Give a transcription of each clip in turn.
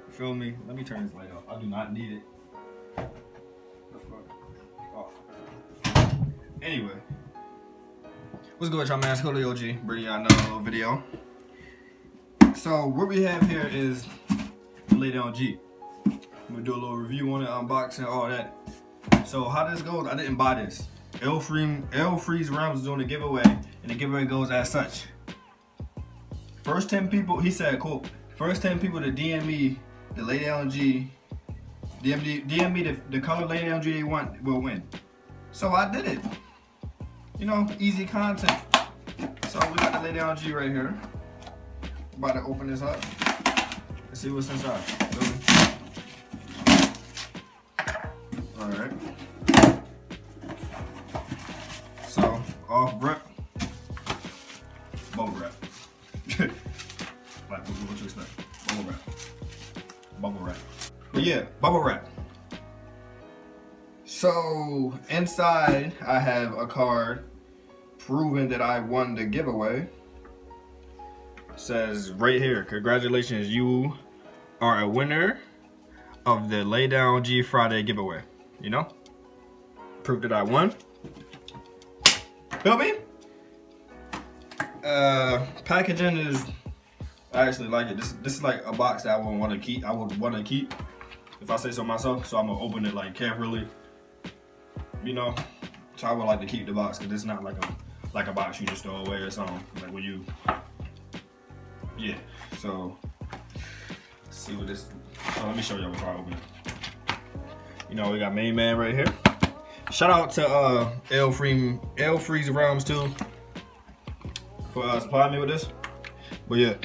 Feel me? Let me turn this light off. I do not need it. Oh. Anyway, what's good, y'all, man? It's Cody OG, bringing y'all another little video. So what we have here is Lay Down G. I'm gonna do a little review on it, unboxing, all that. So how this goes, I didn't buy this. L Freeze Realms is doing a giveaway, and the giveaway goes as such. First 10 people, he said, quote, first 10 people to DM me the Lay Down G, DM me the color Lay Down G they want will win. So I did it. You know, easy content. So we got the Lay Down G right here. About to open this up. Let's see what's inside. Alright. So, off rip. Bubble wrap. Like, what you expect? Bubble wrap. Bubble wrap. But yeah, bubble wrap. So, inside, I have a card proving that I won the giveaway. It says right here, congratulations, you are a winner of the Lay Down G Friday giveaway. You know? Proof that I won. Feel me? Packaging is, I actually like it. This is like a box that I would want to keep. If I say so myself. So I'm gonna open it like carefully. You know, so I would like to keep the box because it's not like a box you just throw away or something. Like when you, yeah. So let's see what this. Oh, let me show y'all before I open it. You know, we got main man right here. Shout out to L Freeze Realms too for supplying me with this. But yeah,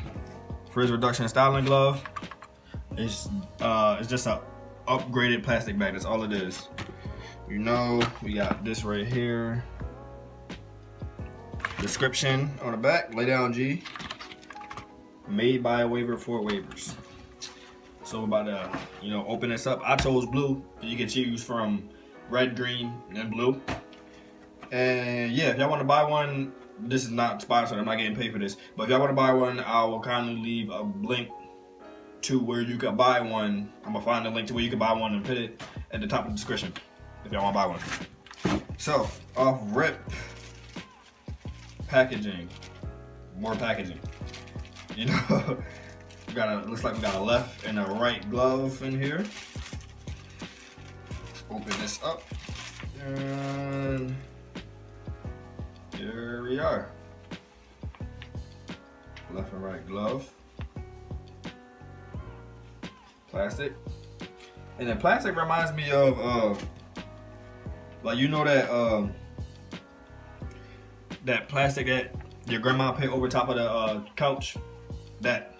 frizz reduction styling glove. It's just a upgraded plastic bag. That's all it is. You know, we got this right here. Description on the back, Lay Down G. Made by a waiver for waivers. So we're about to, you know, open this up. I chose blue. You can choose from red, green, and blue. And yeah, if y'all want to buy one, this is not sponsored. I'm not getting paid for this. But if y'all want to buy one, I will kindly leave a link to where you can buy one. I'm gonna find a link to where you can buy one and put it at the top of the description if y'all want to buy one. So off rip, packaging, more packaging. You know, looks like we got a left and a right glove in here. Open this up, and here we are. Left and right glove. Plastic. And the plastic reminds me of like, you know, that plastic that your grandma put over top of the couch. That.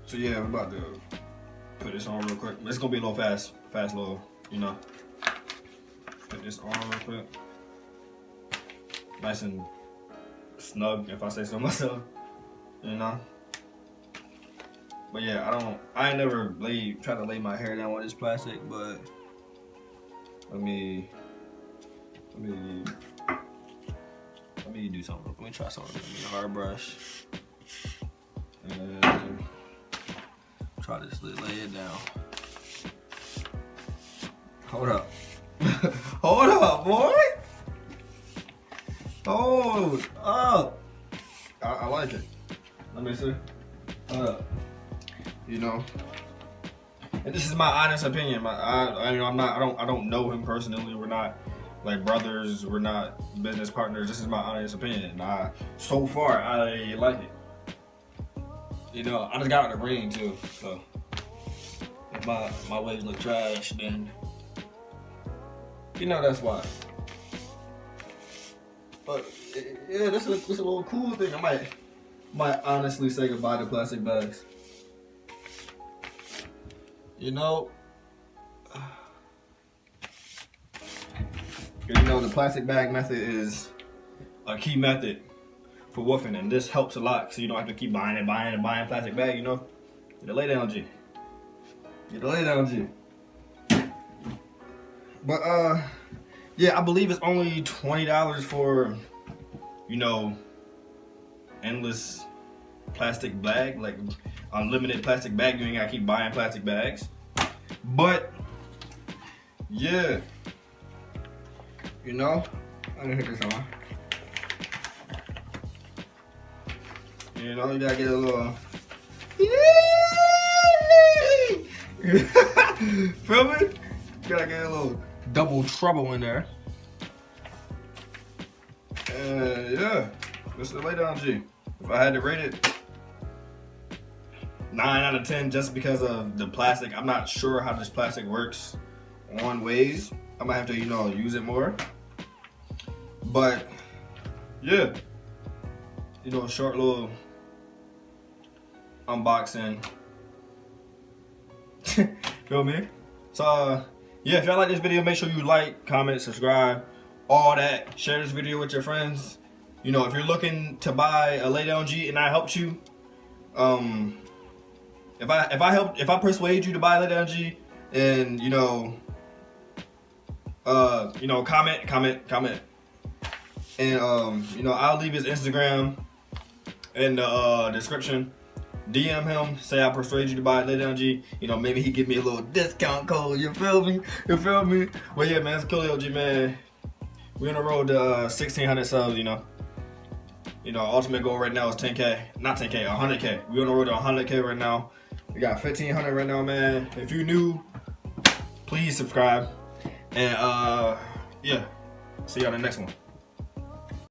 So yeah, I'm about to put this on real quick. It's gonna be a little fast little, you know. Put this on real quick. Nice and snug, if I say so myself. You know. But yeah, I ain't never tried to lay my hair down with this plastic, but let me do something. Let me try something. Let me hard brush. And try to just lay it down. Hold up. Hold up, boy. Hold up. I like it. Let me see. Hold up. You know. And this is my honest opinion. I don't know him personally. We're not like brothers. We're not business partners. This is my honest opinion. So far, I like it. You know, I just got out of the rain too, so if my waves look trash, then you know that's why. But yeah, this is a little cool thing. I might honestly say goodbye to plastic bags. You know, the plastic bag method is a key method for woofing, and this helps a lot, so you don't have to keep buying plastic bag. You know, get the Lay Down G. Get the Lay Down G. But yeah, I believe it's only $20 for, you know, endless plastic bag. Like, unlimited plastic bag. You ain't gotta keep buying plastic bags. But yeah, you know, I'm gonna hit this on. You know, you gotta get a little. Feel me? You gotta get a little double trouble in there. And yeah, this is the lay down G. If I had to rate it, 9 out of 10 just because of the plastic. I'm not sure how this plastic works on waves. I might have to, you know, use it more. But yeah, you know, short little unboxing. Feel me? So yeah, if y'all like this video, make sure you like, comment, subscribe, all that. Share this video with your friends. You know, if you're looking to buy a lay down G and I helped you, if I persuade you to buy a lay down G, and you know, comment, and you know, I'll leave his Instagram in the description. DM him, say I persuade you to buy a lay down G. You know, maybe he give me a little discount code. You feel me? You feel me? Well, yeah, man, it's cool, G, man. We on the road to 1,600 subs. You know, ultimate goal right now is 10K. Not 10K, 100K. We on the road to 100K right now. We got 1,500 right now, man. If you new, please subscribe. And yeah, see you on the next one.